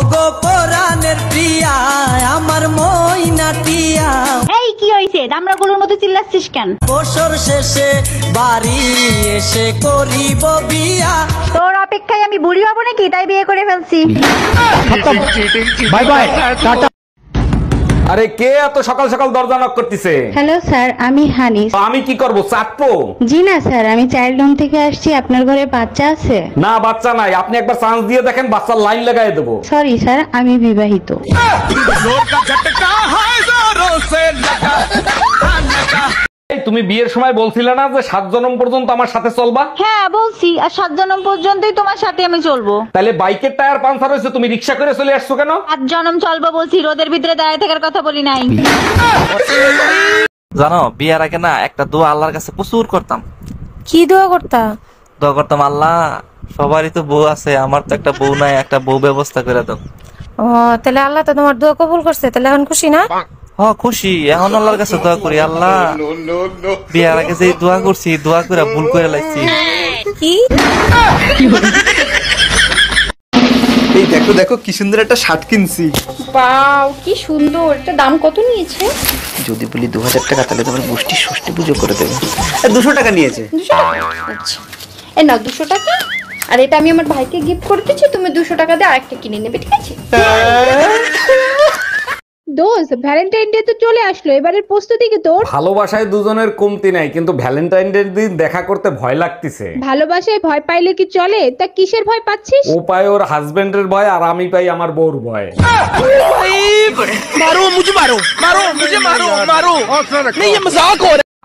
ওগো পরাণের প্রিয়া আমার মইনাটিয়া। এই কি হইছে দামড়াগুলোর মতো চিল্লাচ্ছিস কেন? বছর শেষে বাড়ি এসে করিব বিয়া। তোর অপেক্ষায় আমি বুড়ি হব নাকি, তাই বিয়ে করে ফেলছি। Bye bye tata. আরে কে এত সকাল সকাল দরজা নক করতেছে? হ্যালো স্যার, আমি হানিস। আমি কি করব, চাটবো? জি না স্যার, আমি চাইল্ড হোম থেকে আসছি। আপনার ঘরে বাচ্চা আছে? না, বাচ্চা নাই। আপনি একবার চান্স দিয়ে দেখেন, বাচ্চার লাইন লাগাই দেবো। সরি স্যার, আমি বিবাহিত। এই, তুমি বিয়ের সময় বলছিলে না যে 7 জনম পর্যন্ত আমার সাথে চলবা? হ্যাঁ বলছি, আর 7 জনম পর্যন্তই তোমার সাথে আমি চলবো। তাহলে বাইকের টায়ার পাঞ্চার হয়েছে, তুমি রিক্সা করে চলে আসছো কেন? 7 জনম চলবো বলছি, রোদের ভিতরে দাঁড়িয়ে থাকার কথা বলি নাই। জানো, বিয়ের আগে না একটা দোয়া আল্লাহর কাছে প্রচুর করতাম। কি দোয়া করতা? দোয়া করতাম, আল্লাহ সবারই তো বউ আছে, আমার তো একটা বউ নাই, একটা বউ ব্যবস্থা করে দাও। ও তাহলে আল্লাহ তো তোমার দোয়া কবুল করছে, তাহলে এখন খুশি না? খুশি। এখন আল্লাহর কাছে দোয়া করি, আল্লাহ বিয়ের আগে যে দোয়া করছি, দোয়া করে ভুল করে লাগছি। কি এই দেখো দেখো কি সুন্দর একটা শার্ট কিনছি। বাও, কি সুন্দর! এটা দাম কত নিয়েছে? যদি বলি 2000 টাকা তাহলে তোমার গোষ্ঠী ষষ্ঠী পুজো করে দেবে। 200 টাকা নিয়েছে। 200 টাকা? আচ্ছা, এ নাও 200 টাকা। আর এটা আমি আমার ভাইকে গিফট করতেছি, তুমি 200 টাকা দিয়ে আরেকটা কিনে নেবে, ঠিক আছে? দোস্ত, ভ্যালেন্টাইন ডে তো চলে আসলো, এবারের প্রস্তুতি কি তোর? ভালোবাসায় দুজনের কমতি নাই, কিন্তু ভ্যালেন্টাইন ডে দিন দেখা করতে ভয় লাগতেছে। ভালোবাসায় ভয় পাইলে কি চলে? তা কিসের ভয় পাচ্ছিস? ও পায় ওর হাজবেন্ডের ভয়, আর আমি পাই আমার বউর ভয়।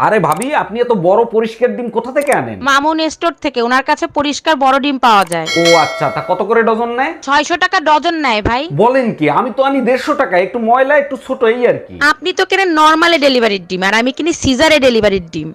আরে ভাবি, আপনি এত বড় পরিষ্কার ডিম কোথা থেকে আনেন? মামুন স্টোর থেকে, ওনার কাছে পরিষ্কার বড় ডিম পাওয়া যায়। ও আচ্ছা, তা কত করে ডজন নেয়? 600 টাকা ডজন নেয় ভাই। বলেন কি? আমি তো আনি 150 টাকা, একটু ময়লা একটু ছোট, এই আর কি। আপনি তো কেনেন নরমালে ডেলিভারির ডিম, আর আমি কিনি সিজারে ডেলিভারির ডিম।